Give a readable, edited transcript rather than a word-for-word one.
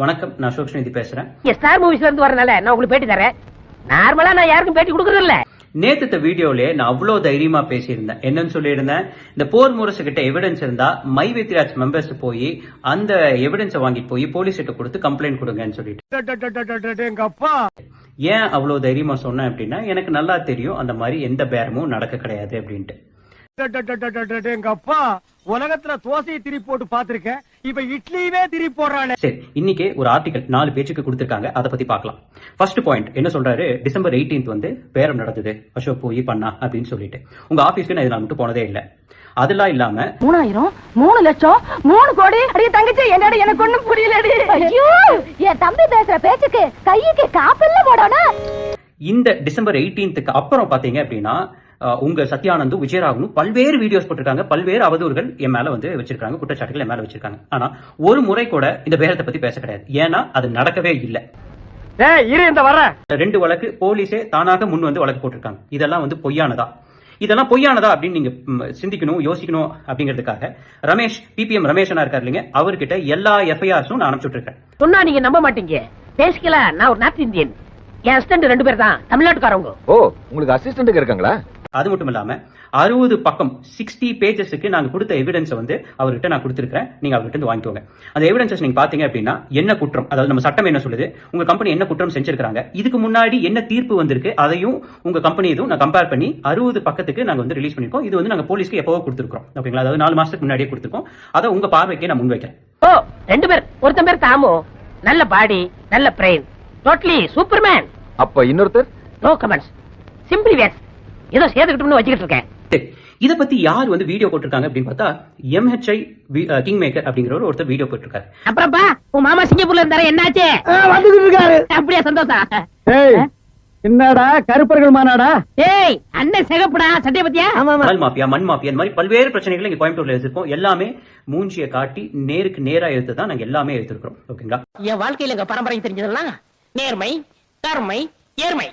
வணக்கம், நான் சோக்ஷநிதி பேசுறேன். ஸ்டார் மூவிஸ்ல இருந்து வரனால நான் உங்களுக்கு பேட்டி தரேன். நார்மலா நான் யாருக்கும் பேட்டி கொடுக்கறது இல்ல. நேத்து வீடியோல நான் அவ்வளவு தைரியமா பேசியிருந்தேன். என்னன்னு சொல்லியிருந்தேன், இந்த போர் முரசு கிட்ட எவிடன்ஸ் இருந்தா மை வித்ராஜ் மெம்பர்ஸ் போய் அந்த எவிடன்ஸை வாங்கிட்டு போய் போலீஸ் கிட்ட கொடுத்து கம்ப்ளைண்ட் கொடுங்கன்னு சொல்லிட்டு. ஏன் அவ்வளவு தைரியமா சொன்னேன் அப்படின்னா, எனக்கு நல்லா தெரியும் அந்த மாதிரி எந்த பேரமும் நடக்க கிடையாது அப்படின்ட்டு. உலகத்துல தோசையை திரி போட்டு பாத்திருக்கேன், இப்ப இட்லியுமே திரி போடுறானே. சரி, இன்னைக்கு ஒரு ஆர்டிகல் 4 பேஜுக்கு கொடுத்திருக்காங்க, அதை பத்தி பார்க்கலாம். ஃபர்ஸ்ட் பாயிண்ட் என்ன சொல்றாரு, டிசம்பர் 18 பேரம் நடந்தது அசோக் போய் பண்ணா அப்படின்னு சொல்லிட்டு. உங்க ஆபீஸ்க்கு நான் மட்டும் போனதே இல்ல. அதெல்லாம் இல்லாம 3000 3 லட்சம் 3 கோடி அடி தங்கச்சி என்னடா எனக்கு ஒண்ணும் புரியலடி. ஐயோ என் தம்பி பேசுற பேச்சுக்கு கைக்கு காப்பில்ல போடணும். இந்த டிசம்பர் 18 அப்புறம் பாத்தீங்க அப்படின்னா உங்க சத்யானந்தும் விஜயராகவனும் பல்வேறு வீடியோஸ் போட்டிருக்காங்க, பல்வேறு அவதூறுகள் என் மேல வச்சிருக்காங்க, குற்றச்சாட்டுகள் என் மேல வச்சிருக்காங்க. ஆனா ஒரு முறை கூட இந்த பேரத்தை பத்தி பேச கிடையாது. ஏன்னா அது நடக்கவே இல்லை. 2 வழக்கு போலீஸே தானாக முன் வந்து வழக்கு போட்டிருக்காங்க. இதெல்லாம் இதெல்லாம் பொய்யானதா அப்படின்னு நீங்க சிந்திக்கணும், யோசிக்கணும். அப்படிங்கிறதுக்காக ரமேஷ் பிபிஎம் ரமேஷனா இருக்காரு இல்லைங்க, அவர்கிட்ட எல்லா எஃப்ஐஆர்ஸும் நான் அனுப்பிச்சுட்டு இருக்கேன். சொன்னா நீங்க நம்ப மாட்டீங்க. பேசிக்கல, நான் ஒரு நார்த் இந்தியன், என் அசிஸ்டன்ட் 2 பேர் தான் தமிழ்நாட்டுக்காரங்க. ஓ, உங்களுக்கு அசிஸ்டன்ட் இருக்காங்களா? அது மட்டும் இல்லாம 60 பக்கம் 60 பேஜஸ்க்கு நாங்க கொடுத்த எவிடன்ஸ் அவர்கிட்ட நான் கொடுத்திருக்கேன். நீங்க அவர்கிட்ட வாங்கிக்கோங்க. அந்த எவிடன்சஸ் நீங்க பாத்தீங்க அப்படின்னா என்ன குற்றம், அதாவது நம்ம சட்டம் என்ன சொல்லுது, உங்க கம்பெனி என்ன குற்றம் செஞ்சிருக்காங்க, இதுக்கு முன்னாடி என்ன தீர்ப்பு வந்திருக்கு, அதையும் உங்க கம்பெனி இதுவும் நான் கம்பேர் பண்ணி 60 பக்கத்துக்கு நாங்க ரிலீஸ் பண்ணிருக்கோம். இது நாங்க போலீஸ்க்கு எப்பவோ கொடுத்திருக்கோம். ஓகேங்களா? அதாவது 4 மாசத்துக்கு முன்னாடியே கொடுத்திருக்கோம். அதை உங்க பார்வைக்கே நான் முன்வைக்கிறேன். ஓ, 2 பேர், ஒருத்தன் பேர் தாமோ, நல்ல பாடி, நல்ல பிரெயின், டோட்டலி சூப்பர்மேன். அப்ப இன்னொருத்தர் நோ கமெண்ட்ஸ், சிம்பிளி வேஸ், ஏதோ சேர்த்துக்கிட்டு வச்சுக்கிட்டு இருக்கேன். இத பத்தி யார் வீடியோ போட்டிருக்காங்க அப்படின்னு பார்த்தா MHI கிங் மேக்கர் அப்படிங்கிற ஒருத்தர் வீடியோ போட்டிருக்காரு. அப்புறம்ப்பா உன் மாமா சிங்கப்பூர்ல இருந்தாரு, என்னாச்சு? வந்துட்டு இருக்காரு. அப்படியே சந்தோஷம். என்னடா கருப்பர்கள் மாநாடா? ஏய் அண்ணன் சிகப்புடா, சட்டைய பத்தியா? மணல் மாஃபியா, மண் மாஃபியா, இந்த மாதிரி பல்வேறு பிரச்சனைகள் இங்க கோயம்புத்தூர்ல எடுத்திருக்கோம். எல்லாமே மூஞ்சியை காட்டி நேருக்கு நேரா எடுத்து தான் நாங்க எல்லாமே எடுத்திருக்கிறோம். ஓகேங்களா? என் வாழ்க்கையில எங்க பரம்பரை தெரிஞ்சதெல்லாம் நேர்மை, கருமை, ஏர்மை.